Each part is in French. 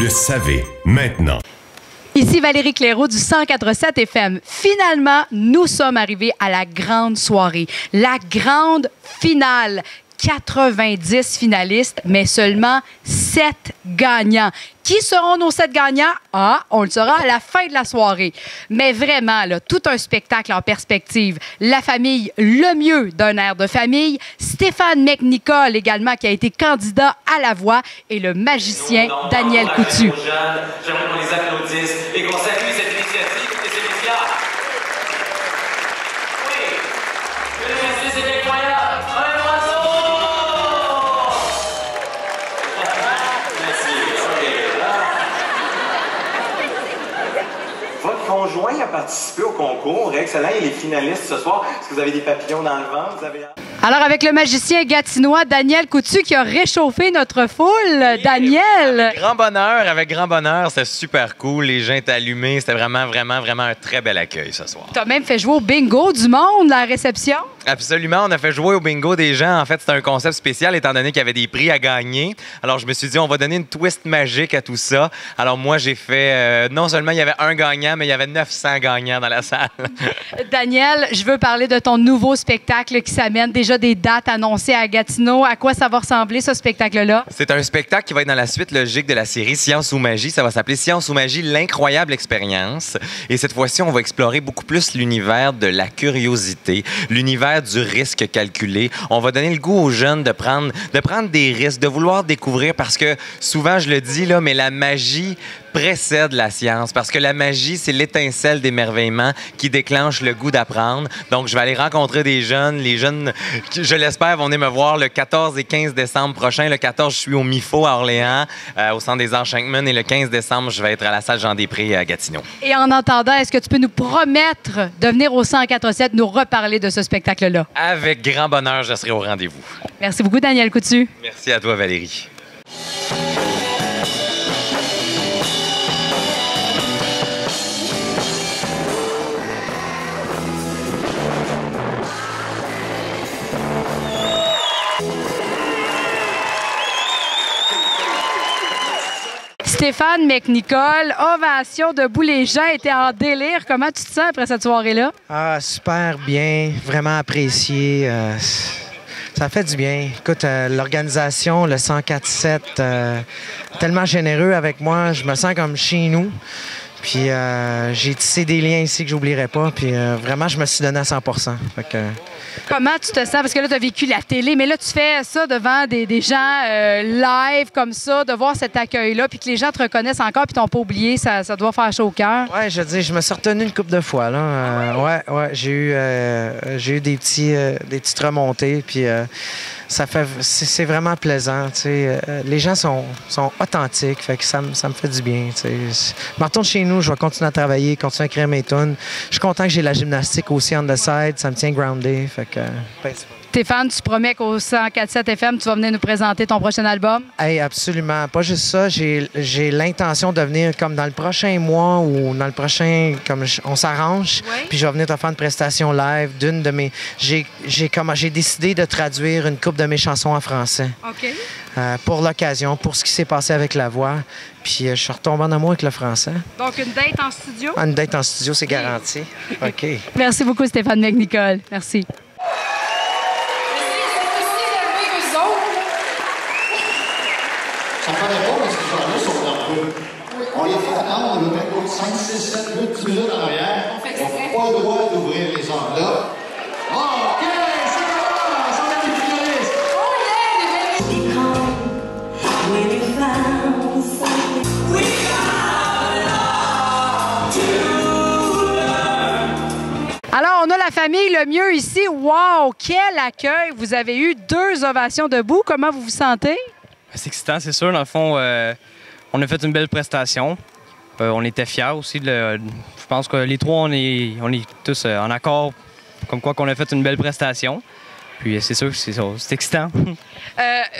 le savez maintenant. Ici Valérie Clairaut du 104.7 FM. Finalement, nous sommes arrivés à la grande soirée, la grande finale. 90 finalistes, mais seulement 7 gagnants. Qui seront nos 7 gagnants? Ah, on le saura à la fin de la soirée. Mais vraiment, là, tout un spectacle en perspective. La famille Le Mieux d'un air de famille, Stéphane McNicol également qui a été candidat à la voix et le magicien Daniel Coutu. J'aimerais qu'on les applaudisse et qu'on salue cette initiative et c'est médias. Oui, merci, c'est incroyable. Un oiseau! Merci, Votre conjoint a participé au concours. Excellent, il est finaliste ce soir. Est-ce que vous avez des papillons dans le ventre? Vous avez... Alors, avec le magicien gatinois Daniel Coutu qui a réchauffé notre foule. Oui, Daniel! Avec grand bonheur. C'était super cool. Les gens étaient allumés. C'était vraiment un très bel accueil ce soir. Tu as même fait jouer au bingo du monde, la réception. Absolument. On a fait jouer au bingo des gens. En fait, c'était un concept spécial étant donné qu'il y avait des prix à gagner. Alors, je me suis dit, on va donner une twist magique à tout ça. Alors, moi, j'ai fait... non seulement il y avait un gagnant, mais il y avait 900 gagnants dans la salle. Daniel, je veux parler de ton nouveau spectacle qui s'amène. Déjà des dates annoncées à Gatineau. À quoi ça va ressembler, ce spectacle-là? C'est un spectacle qui va être dans la suite logique de la série Science ou Magie. Ça va s'appeler Science ou Magie, l'incroyable expérience. Et cette fois-ci, on va explorer beaucoup plus l'univers de la curiosité, l'univers du risque calculé. On va donner le goût aux jeunes de prendre des risques, de vouloir découvrir parce que souvent, je le dis, là, mais la magie précède la science parce que la magie, c'est l'étincelle d'émerveillement qui déclenche le goût d'apprendre. Donc, je vais aller rencontrer des jeunes. Les jeunes, je l'espère, vont venir me voir le 14 et 15 décembre prochain. Le 14, je suis au MIFO à Orléans, au Centre des Arts Shankman. Et le 15 décembre, je vais être à la salle Jean-Després à Gatineau. Et en attendant, est-ce que tu peux nous promettre de venir au 104.7 nous reparler de ce spectacle-là? Avec grand bonheur, je serai au rendez-vous. Merci beaucoup, Daniel Coutu. Merci à toi, Valérie. Stéphane McNicol, ovation debout, les gens étaient en délire. Comment tu te sens après cette soirée-là? Ah, super bien, vraiment apprécié. Ça fait du bien. Écoute, l'organisation, le 104.7, tellement généreux avec moi, je me sens comme chez nous. Puis j'ai tissé des liens ici que j'oublierai pas. Puis vraiment, je me suis donné à 100%. Fait que... Comment tu te sens? Parce que là, tu as vécu la télé, mais là, tu fais ça devant des gens live comme ça, de voir cet accueil-là, puis que les gens te reconnaissent encore, puis t'ont pas oublié, ça doit faire chaud au cœur. Oui, je dis, je me suis retenu une couple de fois. Là. Ouais, j'ai eu des petites remontées, puis c'est vraiment plaisant. Les gens sont authentiques, fait que ça me fait du bien. Je me retourne chez nous, je vais continuer à travailler, continuer à écrire mes tunes. Je suis content que j'ai la gymnastique aussi on the side, ça me tient groundé. Fait que, Stéphane, tu promets qu'au 104.7 FM, tu vas venir nous présenter ton prochain album? Hey, absolument. Pas juste ça. J'ai l'intention de venir comme dans le prochain mois ou dans le prochain, comme on s'arrange. Oui. Puis je vais venir te faire une prestation live d'une de mes... J'ai décidé de traduire une couple de mes chansons en français. OK. Pour l'occasion, pour ce qui s'est passé avec la voix. Puis je suis retombé en amour avec le français. Donc une date en studio? Une date en studio, c'est garanti. OK. Merci beaucoup, Stéphane McNicol. Merci. Ça ne paraît pas parce que ces gens-là sont dans le groupe. On les fait attendre, on le met 5, 6, 7, 8 minutes en arrière. On n'a pas le droit d'ouvrir les enveloppes. OK, ça commence! On a des finalistes! Alors, on a la famille Le Mieux ici. Wow! Quel accueil! Vous avez eu 2 ovations debout. Comment vous vous sentez? C'est excitant, c'est sûr. Dans le fond, on a fait une belle prestation. On était fiers aussi. Je pense que les trois, on est tous en accord, comme quoi qu'on a fait une belle prestation. Puis c'est sûr que c'est excitant.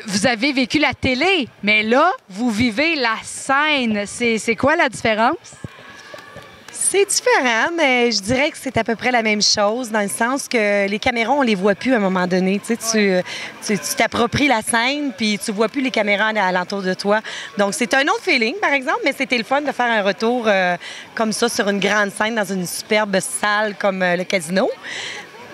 Vous avez vécu la télé, mais là, vous vivez la scène. C'est quoi la différence? C'est différent, mais je dirais que c'est à peu près la même chose, dans le sens que les caméras, on les voit plus à un moment donné. Tu sais, tu t'appropries la scène, puis tu vois plus les caméras alentour de toi. Donc, c'est un autre feeling, par exemple, mais c'était le fun de faire un retour comme ça sur une grande scène dans une superbe salle comme le Casino.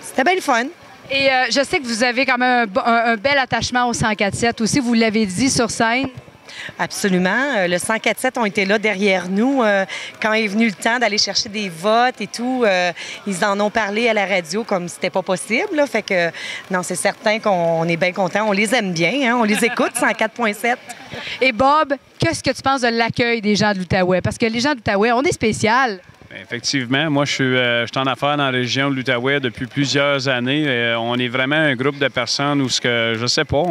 C'était bien le fun. Et je sais que vous avez quand même un bel attachement au 104.7 aussi, vous l'avez dit sur scène. Absolument. Le 104.7 ont été là derrière nous quand est venu le temps d'aller chercher des votes et tout. Ils en ont parlé à la radio comme c'était pas possible. Là. Fait que, non, c'est certain qu'on est bien contents. On les aime bien. Hein? On les écoute, 104.7. Et Bob, qu'est-ce que tu penses de l'accueil des gens de l'Outaouais? Parce que les gens de l'Outaouais, on est spécial. Effectivement. Moi, je suis en affaires dans la région de l'Outaouais depuis plusieurs années. On est vraiment un groupe de personnes où, je sais pas,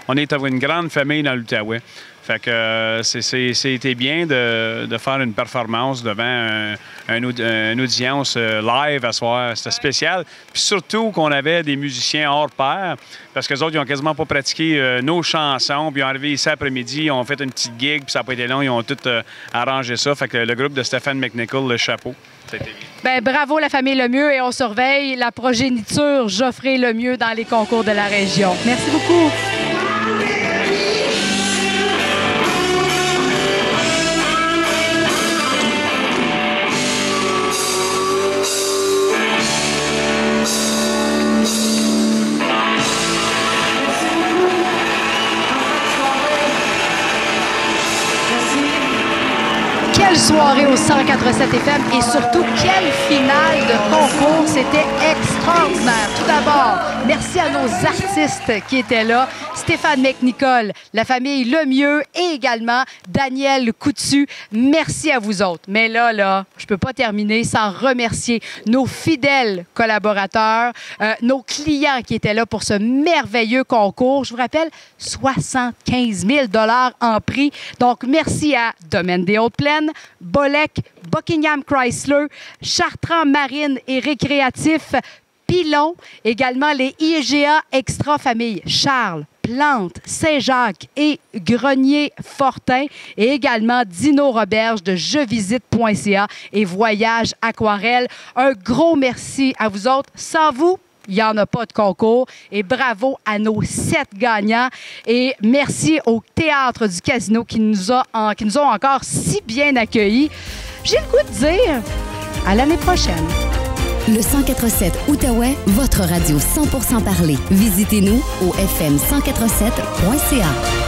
on est une grande famille dans l'Outaouais. Fait que c'était bien de faire une performance devant une audience live à soir. C'était spécial. Puis surtout qu'on avait des musiciens hors pair, parce que les autres, ils ont quasiment pas pratiqué nos chansons. Puis ils sont arrivés ici après-midi, ils ont fait une petite gig, puis ça n'a pas été long, ils ont tout arrangé ça. Fait que le groupe de Stéphane McNichol, le chapeau. Bien, bravo la famille Lemieux et on surveille la progéniture Geoffrey Lemieux dans les concours de la région. Merci beaucoup. Quelle soirée au 104.7 FM et surtout, quelle finale de concours. C'était extraordinaire. Tout d'abord, merci à nos artistes qui étaient là. Stéphane McNichol, la famille Lemieux et également Daniel Coutu. Merci à vous autres. Mais là, je peux pas terminer sans remercier nos fidèles collaborateurs, nos clients qui étaient là pour ce merveilleux concours. Je vous rappelle, 75 000 $ en prix. Donc, merci à Domaine des Hautes-Plaines, Bolec, Buckingham Chrysler, Chartrand Marine et Récréatif, Pilon, également les IGA Extra Famille, Charles, Plante, Saint-Jacques et Grenier-Fortin et également Dino Roberge de jevisite.ca et Voyage Aquarelle. Un gros merci à vous autres. Sans vous, il n'y en a pas de concours. Et bravo à nos 7 gagnants. Et merci au Théâtre du Casino qui nous ont encore si bien accueillis. J'ai le goût de dire à l'année prochaine. Le 104.7 Outaouais, votre radio 100% parlée. Visitez-nous au fm1047.ca.